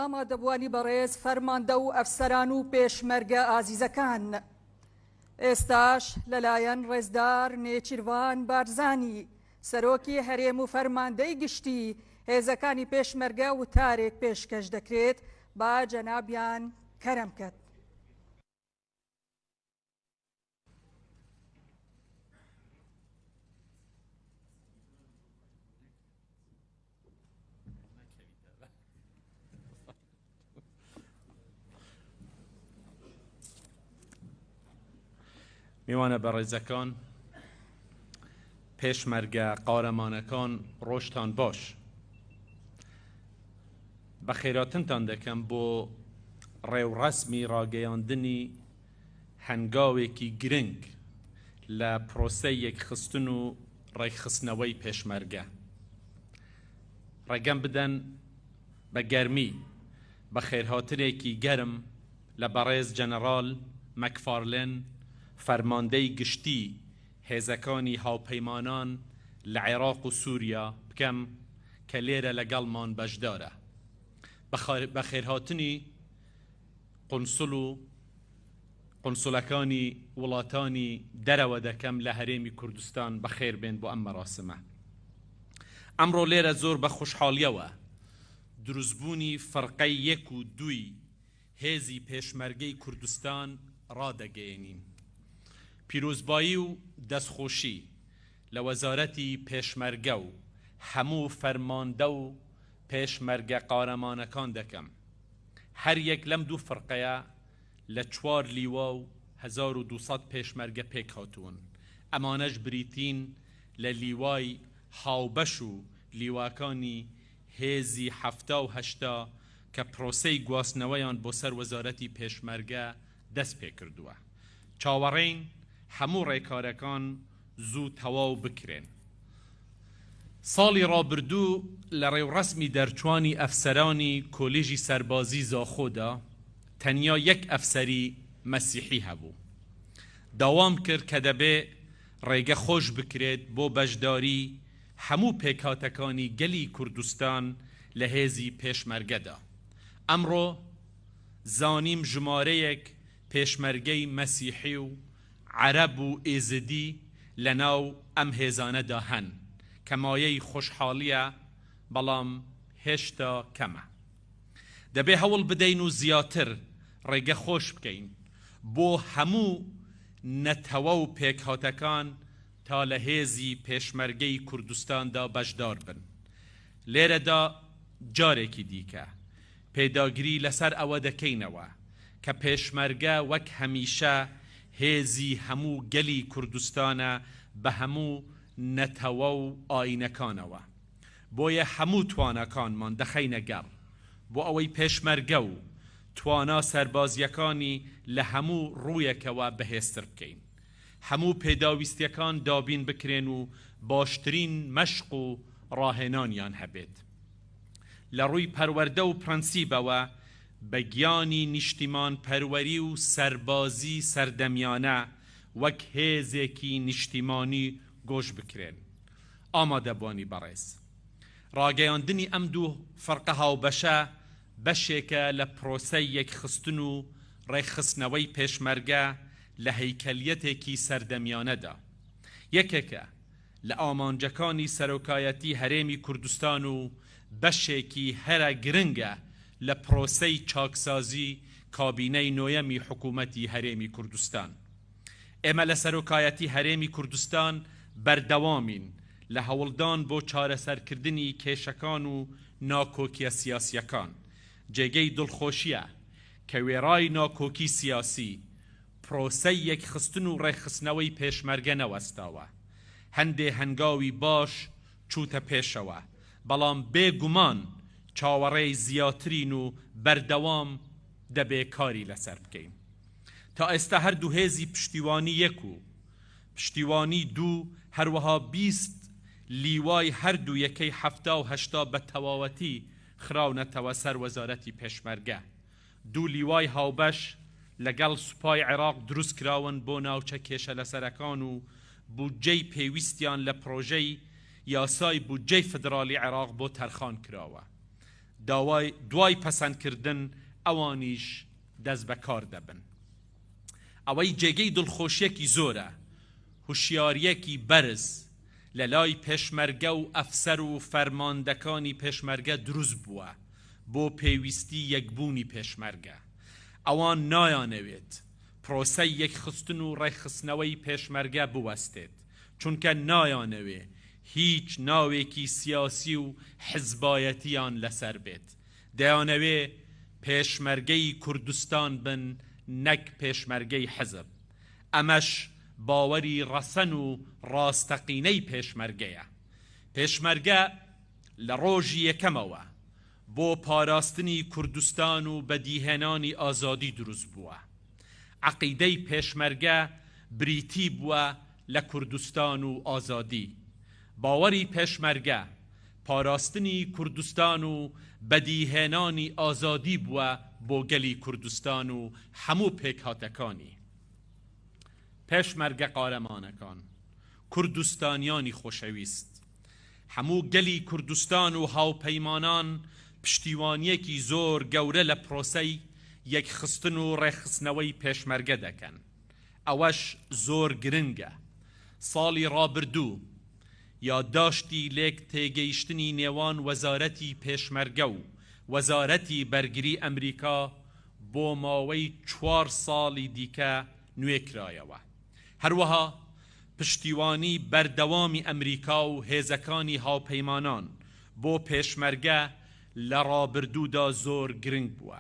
ئامادەبوانی بەڕێز فەرماندە و ئەفسەران و پێشمەرگە ئازیزەکان، ئێستاش لەلایەن ڕێزدار نێچیروان بارزانی سەرۆکی هەرێم و فەرماندەی گشتی هێزەکانی پێشمەرگە وتارێک پێشکەش دەکرێت با جەنابیان کەرەم کەت. میوانە بەڕێزەکان، پێشمەرگە قارەمانەکان ڕۆژتان باش. بە خێراتنتان دەکەم بۆ ڕێوڕەسمی ڕاگەیاندنی هەنگاوێکی گرنگ لە پرۆسەی یەکخستن و ڕێکخستنەوەی پێشمەرگە. ڕێگەم بدەن بە گەرمی بە خێرهاتنێکی گەرم لە بەڕێز جەنەڕال مەکفارلێن فەرماندەی گشتی هێزەکانی هاوپەیمانان لە عێراق و سووریا بکەم کە لێرە لەگەڵمان بەشدارە. بە خێرهاتنی قونسڵ و قونسڵەکانی وڵاتانی دەرەوە دەکەم لە هەرێمی کوردستان بەخێر بێن بۆ ئەم مەراسمە. ئەمڕۆ لێرە زۆر بە خوشحاڵیەوە دروستبوونی فەرقەی 1 و 2 هێزی پێشمەرگەی کوردستان ڕادەگەیەنین. پیرۆزبایی و دەستخۆشی لە وەزارەتی پێشمەرگە و هەموو فەرماندە و پێشمەرگە قارەمانەکان دەکەم. هەر یەک لەم دوو فەرقەیە لە 4 لیوا و 1200 پێشمەرگە پێک هاتوون. ئەمانەش بریتین لە لیوای هاوبەش و لیواکانی هێزی 7 و 8 کە پرۆسەی گواستنەوەیان بۆ سەر وەزارەتی پێشمەرگە دەست پێ کردووە. چاوەڕێین هەموو ڕێکارەکان زوو تەواو بکرێن. ساڵی ڕابردوو لە ڕێوڕەسمی دەرچوانی ئەفسەرانی کۆلیژی سەربازی زاخۆدا تەنیا 1 ئەفسەری مەسیحی هەبوو. داوام کرد کە دەبێ ڕێگە خۆش بکرێت بۆ بەشداری هەموو پێکهاتەکانی گەلی کوردستان لە هێزی پێشمەرگەدا. ئەمڕۆ زانیم ژمارەیەک پێشمەرگەی مەسیحی و عەرەب و ئێزدی لە ناو ئەم هێزانەدا هەن کە مایەی خۆشحاڵیە، بەڵام هێشتا کەمە. دەبێ هەوڵ بدەین و زیاتر ڕێگە خۆش بکەین بۆ هەموو نەتەوە و پێکهاتەکان تا لە هێزی پێشمەرگەی کوردستاندا بەشدار بن. لێرەدا جارێکی دیکە پێداگیری لەسەر ئەوە دەکەینەوە کە پێشمەرگە وەک هەمیشە هێزی هەموو گەلی کوردستانە بە هەموو نەتەوە و ئاینەکانەوە. بۆیە هەموو توانەکانمان دەخەینە گەڕ بۆ ئەوەی پێشمەرگە و توانا سەربازیەکانی لە هەموو ڕوویەکەوە بەهێزتر بکەین. هەموو پێداویستیەکان دابین بکرێن و باشترین مەشق و ڕاهێنانیان هەبێت. لە ڕووی پەروەردە و پرەنسیبەوە بە گیانی نیشتیمان پەروەری و سەربازی سەردەمیانە وەک هێزێکی نیشتیمانی گۆش بکرێن. ئامادەبوانی بەڕێز، ڕاگەیاندنی ئەم دوو فەرقە هاوبەشە بەشێکە لە پرۆسەی یەکخستن و ڕێکخستنەوەی پێشمەرگە لە هەیکەلیەتێکی سەردەمیانەدا. یەکێکە لە ئامانجەکانی سەرۆکایەتی هەرێمی کوردستان و بەشێکی هەرە گرنگە لە پرۆسەی چاکسازی کابینەی نۆیەمی حکوومەتی هەرێمی کوردستان. ئێمە لە سەرۆکایەتی هەرێمی کوردستان بەردەوامین لە هەوڵدان بۆ چارەسەرکردنی کێشەکان و ناکۆکیە سیاسیەکان. جێگەی دڵخۆشیە کە وێڕای ناکۆکی سیاسی پرۆسەی یەکخستن و ڕێکخستنەوەی پێشمەرگە نەوەستاوە. هەندێ هەنگاوی باش چووتە پێشەوە، بەڵام بێگومان چاوەڕێی زیاترین و بەردەوام دەبێ کاری لەسەر بکەین. تا ئێستا هەردوو هێزی پشتیوانی 1 و پشتیوانی 2 هەروەها 20 لیوای هەردوو یەکەی 7 و 8 بە تەواوەتی خراونەتەوە سەر وەزارەتی پێشمەرگە. 2 لیوای هاوبەش لەگەڵ سوپای عێراق دروست کراون بۆ ناوچە کێشە لەسەرەکان و بودجەی پێویستیان لە پرۆژەی یاسای بودجەی فدرالی عێراق بۆ تەرخان کراوە. دوای پەسەندکردن ئەوانیش دەست بەکار دەبن. ئەوەی جێگەی دڵخۆشیەکی زۆرە، هوشیاریەکی بەرز لە لای پێشمەرگە و ئەفسەر و فەرماندەکانی پێشمەرگە دروست بووە بۆ پێویستی یەکبوونی پێشمەرگە. ئەوان نایانەوێت پرۆسەی یەکخستن و ڕێکخستنەوەی پێشمەرگە بوەستێت، چونکە نایانەوێ هیچ ناوێکی سیاسی و حزبایەتیان لەسەر بێت. دەیانەوێ پێشمەرگەی کوردستان بن، نەک پێشمەرگەی حزب. ئەمەش باوەری ڕەسەن و ڕاستەقینەی پێشمەرگەیە. پێشمەرگە لە ڕۆژی یەکەمەوە بۆ پاراستنی کوردستان و بەدیهێنانی ئازادی دروست بووە. عەقیدەی پێشمەرگە بریتی بووە لە کوردستان و ئازادی. باوەری پێشمەرگە پاراستنی کوردستان و بەدیهێنانی ئازادی بووە بۆ گەلی کوردستان و هەموو پێکهاتەکانی. پێشمەرگە قارەمانەکان، کوردستانیانی خۆشەویست، هەموو گەلی کوردستان و هاوپەیمانان پشتیوانیەکی زۆر گەورە لە پرۆسەی یەکخستن و ڕێکخستنەوەی پێشمەرگە دەکەن. ئەوەش زۆر گرنگە. ساڵی ڕابردوو یادداشتی لێک تێگەیشتنی نێوان وەزارەتی پێشمەرگە و وەزارەتی بەرگری ئەمریکا بۆ ماوەی 4 ساڵی دیکە نوێکرایەوە. هەروەها پشتیوانی بەردەوامی ئەمریکا و هێزەکانی هاوپەیمانان بۆ پێشمەرگە لە ڕابردوودا زۆر گرنگ بووە،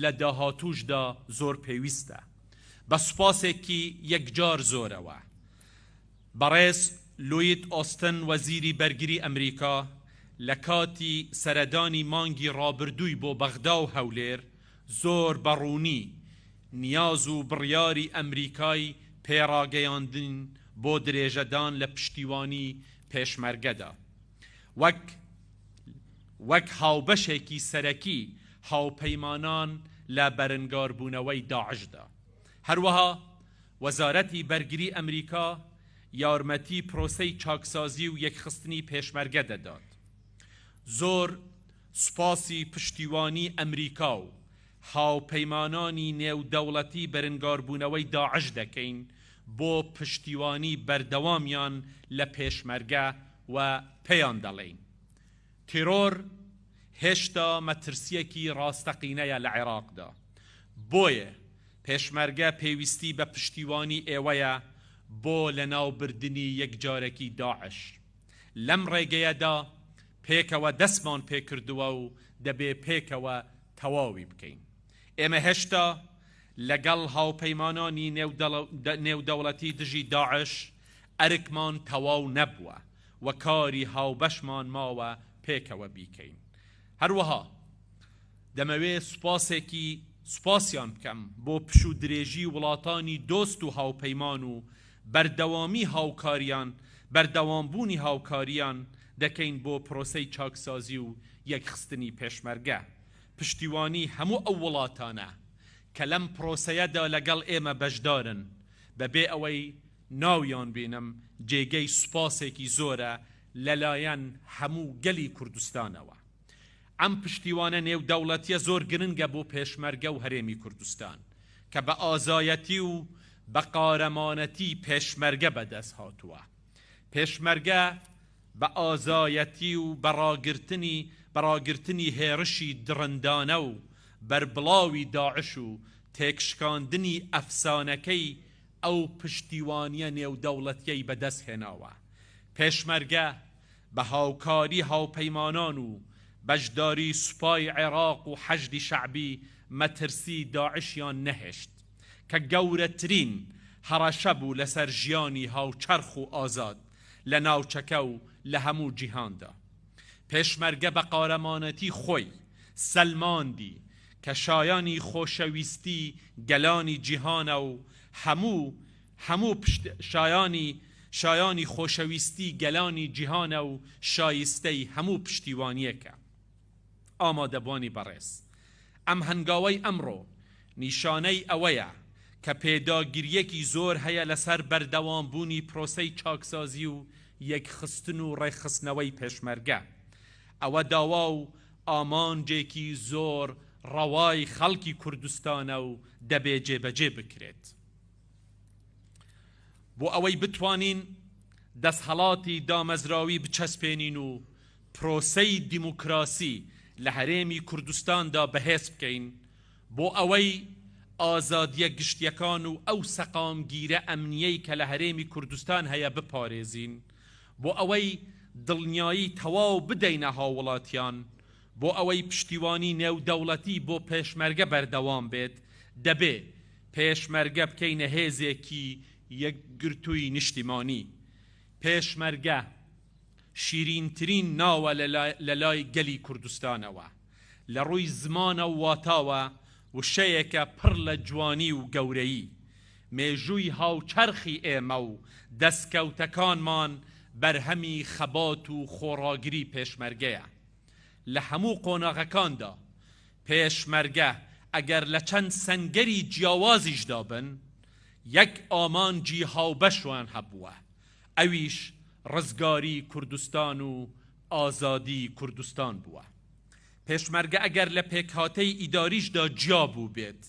لە داهاتووشدا زۆر پێویستە. بە سوپاسێکی یەکجار زۆرەوە بەڕێز لوید ئۆستن وەزیری بەرگری ئەمریکا لە کاتی سەردانی مانگی ڕابردووی بۆ بەغدا و هەولێر زۆر بەڕوونی نیاز و بڕیاری ئەمریکای پێڕاگەیاندن بۆ درێژەدان لە پشتیوانی پێشمەرگەدا وەک هاوبەشێکی سەرەکی هاوپەیمانان لە بەرەنگاربوونەوەی داعشدا. هەروەها وەزارەتی بەرگری ئەمریکا یارمەتی پرۆسەی چاکسازی و یەکخستنی پێشمەرگە دەدات. زۆر سوپاسی پشتیوانی ئەمریکا و هاوپەیمانانی نێودەوڵەتی بەرەنگاربوونەوەی داعش دەکەین بۆ پشتیوانی بەردەوامیان لە پێشمەرگە و پێیان دەڵێین. تیرۆر هێشتا مەترسیەکی ڕاستەقینەیە لە عێراقدا. بۆیە پێشمەرگە پێویستی بە پشتیوانی ئێوەیە بۆ لەناوبردنی یەکجارەکی داعش. لەم ڕێگەیەدا پێکەوە دەستمان پێکردووە و دەبێ پێکەوە تەواوی بکەین. ئێمە هێشتا لەگەڵ هاوپەیمانانی نێودەوڵەتی دژی داعش ئەرکمان تەواو نەبووە و کاری هاوبەشمان ماوە پێکەوە بیکەین. هەروەها دەمەوێت سوپاسیان بکەم بۆ پشوو درێژی وڵاتانی دۆست و هاوپەیمان و بەردەوامبوونی هاوکاریان دەکەین بۆ پرۆسەی چاکسازی و یەکخستنی پێشمەرگە. پشتیوانی هەموو ئەو وڵاتانە کە لەم پرۆسەیەدا لەگەڵ ئێمە بەشدارن بەبێ ئەوەی ناویان بینم جێگەی سوپاسێکی زۆرە لەلایەن هەموو گەلی کوردستانەوە. ئەم پشتیوانە نێودەوڵەتیە زۆر گرنگە بۆ پێشمەرگە و هەرێمی کوردستان کە بە ئازایەتی و بە قارەمانەتی پێشمەرگە بەدەست هاتووە. پێشمەرگە بە ئازایەتی و بەڕاگرتنی هێرشی درندانە و بەربڵاوی داعش و تێکشکاندنی ئەفسانەکەی ئەو پشتیوانیە نێودەوڵەتیەی بەدەست هێناوە. پێشمەرگە بە هاوکاری هاوپەیمانان و بەشداری سوپای عێراق و حەشدی شەعبی مەترسی داعشیان نەهێشت کە گەورەترین هەڕەشە بوو لەسەر ژیانی هاوچەرخ و ئازاد لە ناوچەکە و لە هەموو جیهاندا. پێشمەرگە بە قارەمانەتی خۆی سەلماندی کە شایانی خۆشەویستی گەلانی جیهانە و هەموو شایانی خۆشەویستی گەلانی جیهانە و شایستەی هەموو پشتیوانیەکە. ئامادەبوانی بەڕێز، ئەم هەنگاوەی ئەمڕۆ نیشانەی ئەوەیە کە پێداگیریەکی زۆر هەیە لەسەر بەردەوامبوونی پرۆسەی چاکسازی و یەکخستن و ڕێکخستنەوەی پێشمەرگە. ئەوە داوا و ئامانجێکی زۆر ڕەوای خەڵکی کوردستانە و دەبێ جێبەجێ بکرێت. بۆ ئەوەی بتوانین دەستهەڵاتی دامەزراوی بچەسپێنین و پرۆسەی دیموکراسی لە هەرێمی کوردستاندا بەهێز بکەین، بۆ ئەوەی ئازادیە گشتیەکان و ئەو سەقامگیرە ئەمنیەی کە لە هەرێمی کوردستان هەیە بپارێزین، بۆ ئەوەی دڵنیایی تەواو بدەینە هاوڵاتیان، بۆ ئەوەی پشتیوانی نێودەوڵەتی بۆ پێشمەرگە بەردەوام بێت، دەبێ پێشمەرگە بکەینە هێزێکی یەکگرتووی نیشتیمانی. پێشمەرگە شیرینترین ناوە لە لای گەلی کوردستانەوە، لە ڕووی زمانە و واتاوە وشەیەکە پڕ لە جوانی و گەورەیی. مێژووی هاوچەرخی ئێمە و دەستکەوتەکانمان بەرهەمی خەبات و خۆڕاگری پێشمەرگەیە. لە هەموو قۆناغەکاندا پێشمەرگە ئەگەر لە چەند سەنگەری جیاوازیشدا بن، یەک ئامانجی هاوبەشوان هەبووە، ئەویش ڕزگاری کوردستان و ئازادی کوردستان بووە. پێشمەرگە ئەگەر لە پێکهاتەی ئیداریشدا جیا بوو بێت،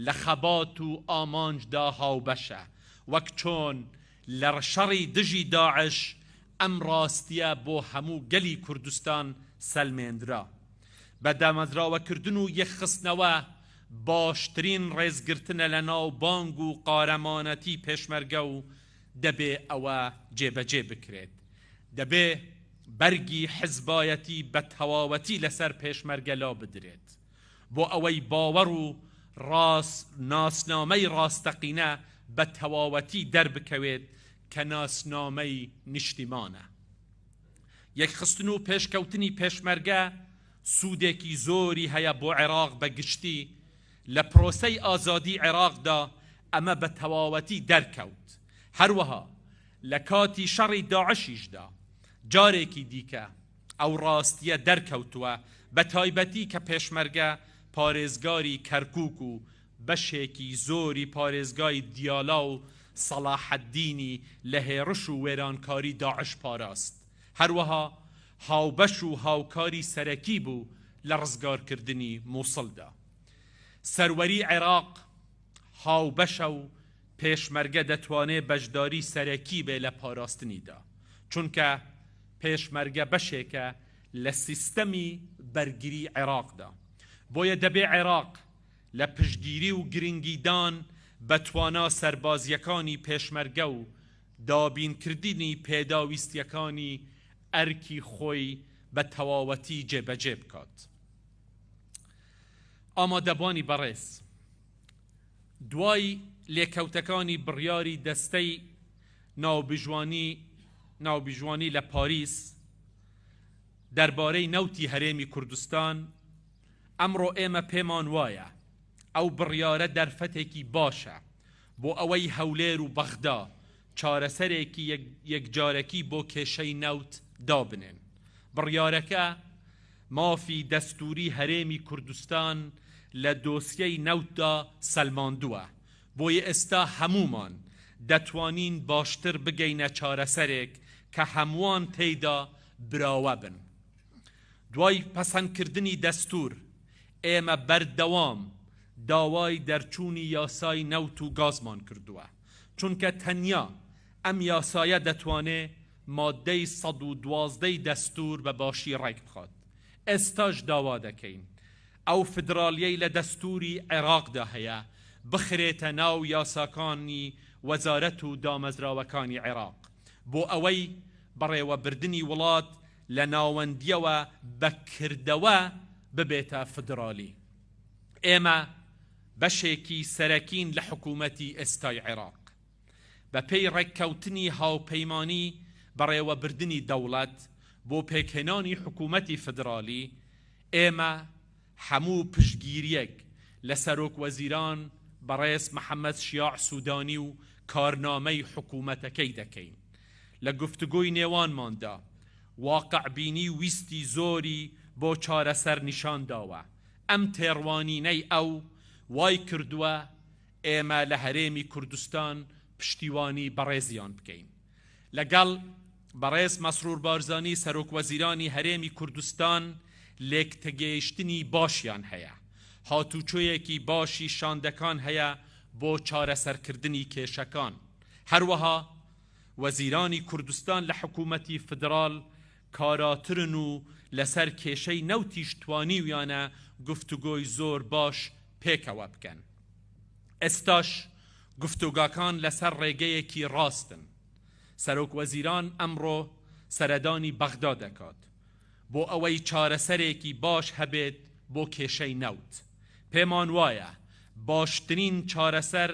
لە خەبات و ئامانجدا هاوبەشە، وەک چۆن لە شەڕی دژی داعش ئەم ڕاستیە بۆ هەموو گەلی کوردستان سەلمێنرا. بە دامەزراوەکردن و یەکخستنەوە باشترین ڕێزگرتنە لە ناو بانگ و قارەمانەتی پێشمەرگە و دەبێ ئەوە جێبەجێ بکرێت. دەبێ بەرگی حزبایەتی بە تەواوەتی لەسەر پێشمەرگە لا بدرێت، بۆ ئەوەی باوەڕ و ناسنامەی ڕاستەقینە بە تەواوەتی دەربکەوێت کە ناسنامەی نیشتیمانە. یەکخستن و پێشکەوتنی پێشمەرگە سوودێکی زۆری هەیە بۆ عێراق بەگشتی. لە پرۆسەی ئازادی عێراقدا ئەمە بە تەواوەتی دەرکەوت. هەروەها لە کاتی شەڕی داعشیشدا جارێکی دیکە ئەو ڕاستیە دەرکەوتووە، بە تایبەتی کە پێشمەرگە پارێزگاری کەرکووک و بەشێکی زۆری پارێزگای دیالا و سەلاحەددینی لە هێڕش و وێرانکاری داعش پاراست. هەروەها هاوبەش و هاوکاری سەرەکی بوو لە ڕزگارکردنی مووسڵدا. سەروەری عێراق هاوبەشە و پێشمەرگە دەتوانێت بەشداری سەرەکی بێ لە پاراستنیدا، چونکە پێشمەرگە بەشێکە لە سیستەمی بەرگری عێراقدا. بۆیە دەبێ عێراق لە پشتگیری و گرنگیدان بەتوانا سەربازیەکانی پێشمەرگە و دابینکردنی پێداویستیەکانی ئەرکی خۆی بە تەواوەتی جێبەجێ بکات. ئامادەبوانی بەڕێز، دوای لێکەوتەکانی بڕیاری دەستەی ناوبیژوانی لە پاریس دەربارەی نەوتی هەرێمی کوردستان، ئەمڕۆ ئێمە پێمان وایە ئەو بڕیارە دەرفەتێکی باشە بۆ ئەوەی هەولێر و بەغدا چارەسەرێکی یەکجارەکی بۆ کێشەی نەوت دابنێن. بڕیارەکە مافی دەستوری هەرێمی کوردستان لە دۆسیەی نەوتدا سەلماندووە، بۆیە ئێستا هەمومان دەتوانین باشتر بگەینە چارەسەرێک کە هەمووان تێیدا براوە بن. دوای پەسەندکردنی دەستور ئێمە بەردەوام داوای دەرچوونی یاسای نەوت و گازمان کردووە، چونکە تەنیا ئەم یاسایە دەتوانێت مادەی 112 دەستور بە باشی ڕێک بخات. ئێستاش داوا دەکەین ئەو فدرالیەی لە دەستوری عێراقدا هەیە بخرێتە ناو یاساکانی وەزارەت و دامەزراوەکانی عێراق، بۆ ئەوەی بەڕێوەبردنی وڵات لە ناوەندیەوە بەکردەوە ببێتە فدرالی. ئێمە بەشێکی سەرەکین لە حکوومەتی ئێستای عێراق. بە پێی ڕێککەوتنی هاوپەیمانی بەڕێوەبردنی دەوڵەت بۆ پێکهێنانی حکوومەتی فدرالی، ئێمە هەموو پشتگیریەک لە سەرۆک وەزیران بەڕێز محەممەد شیاع سوودانی و کارنامەی حکوومەتەکەی دەکەین. لە گفتگۆی نێوانماندا واقعبینی ویستی زۆری بۆ چارەسەر نیشان داوە. ئەم تێڕوانینەی ئەو وای کردووە ئێمە لە هەرێمی کوردستان پشتیوانی بەڕێزیان بکەین. لەگەڵ بەڕێز مەسرور بارزانی سەرۆک وەزیرانی هەرێمی کوردستان لێکتەگەیشتنی باشیان هەیە هاتوچۆیەکی باشی شاندەکان هەیە بۆ چارەسەرکردنی کێشەکان هەروەها وەزیرانی کوردستان لە حکوومەتی فدرال کاراترن و لەسەر کێشەی نەوتیش توانیویانە گفتوگۆی زۆر باش پێکەوە بکەن ئێستاش گفتوگاکان لەسەر ڕێگەیەکی ڕاستن سەرۆک وەزیران ئەمڕۆ سەردانی بەغدا دەکات بۆ ئەوەی چارەسەرێکی باش هەبێت بۆ کێشەی نەوت پێمان وایە باشترین چارەسەر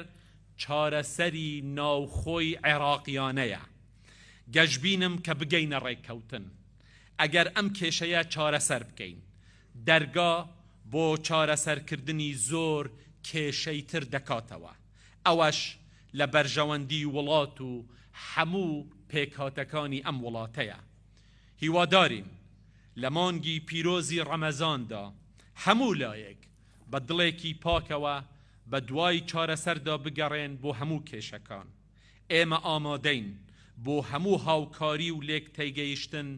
چارەسەری ناوخۆی عێراقیانەیە گەشبینم کە بگەینە ڕێککەوتن ئەگەر ئەم کێشەیە چارەسەر بکەین دەرگا بۆ چارەسەرکردنی زۆر کێشەی تر دەکاتەوە ئەوەش لە بەرژەوەندی وڵات و هەموو پێکهاتەکانی ئەم وڵاتەیە هیوادارین لە مانگی پیرۆزی ڕەمەزاندا هەموو لایەک بە دڵێکی پاکەوە بە دوای چارەسەردا بگەڕێن بۆ هەموو کێشەکان ئێمە ئامادەین بۆ هەموو هاوکاری و لێک تێگەیشتن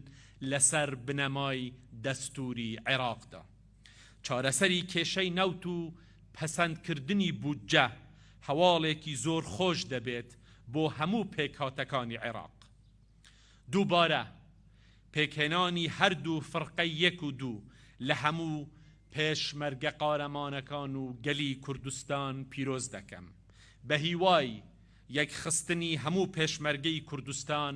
لەسەر بنەمای دەستوری عێراقدا چارەسەری کێشەی نەوت و پەسەندکردنی بودجە هەواڵێکی زۆر خۆش دەبێت بۆ هەموو پێکهاتەکانی عێراق دووبارە پێکهێنانی هەردوو فڕقەی یەک و دوو لە هەموو پێشمەرگە قارەمانەکان و گەلی کوردستان پیرۆز دەکەم بە هیوای یەکخستنی هەموو پێشمەرگەی کوردستان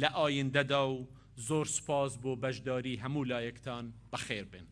لە ئایندەدا و زۆر سپاس بۆ بەشداری هەموو لایەکتان بەخێر بن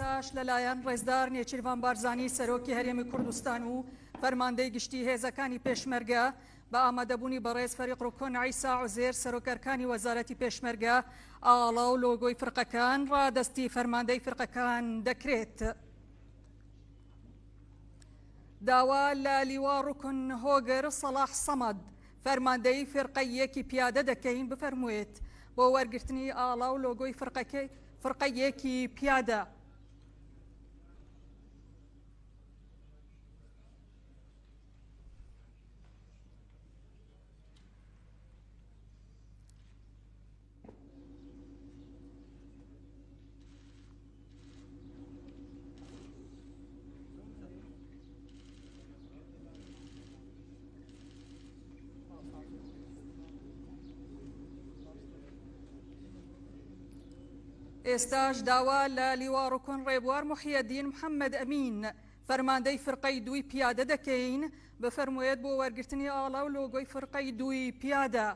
ئێستاش لەلایەن ڕێزدار نێچیروان بارزانی سەرۆکی هەرێمی کوردستان و فەرماندەی گشتی هێزەکانی پێشمەرگە بە ئامادەبوونی بەڕێز فەریق ڕوکۆن عیسا عوزێر سەرۆکەرکانی وەزارەتی پێشمەرگە ئاڵا و لۆگۆی فرقەکان ڕادەستی فەرماندەی فرقەکان دەکرێت داوا لە لیوا ڕوکن هۆگر سەلاح سەمەد فەرماندەی فرقەیەکی پیادە دەکەین بفەرموویێت بۆ وەرگرتنی ئاڵا و لۆگۆی فرقەیەکی پیادە ئێستاش داوا لە لیوا ڕوکن ڕێبوار موحیەدین محەممەد ئەمین فەرماندەی فرقەی دووی پیادە دەکەین بفەرموویێت بۆ وەرگرتنی ئاڵا و لۆگۆی فرقەی دووی پیادە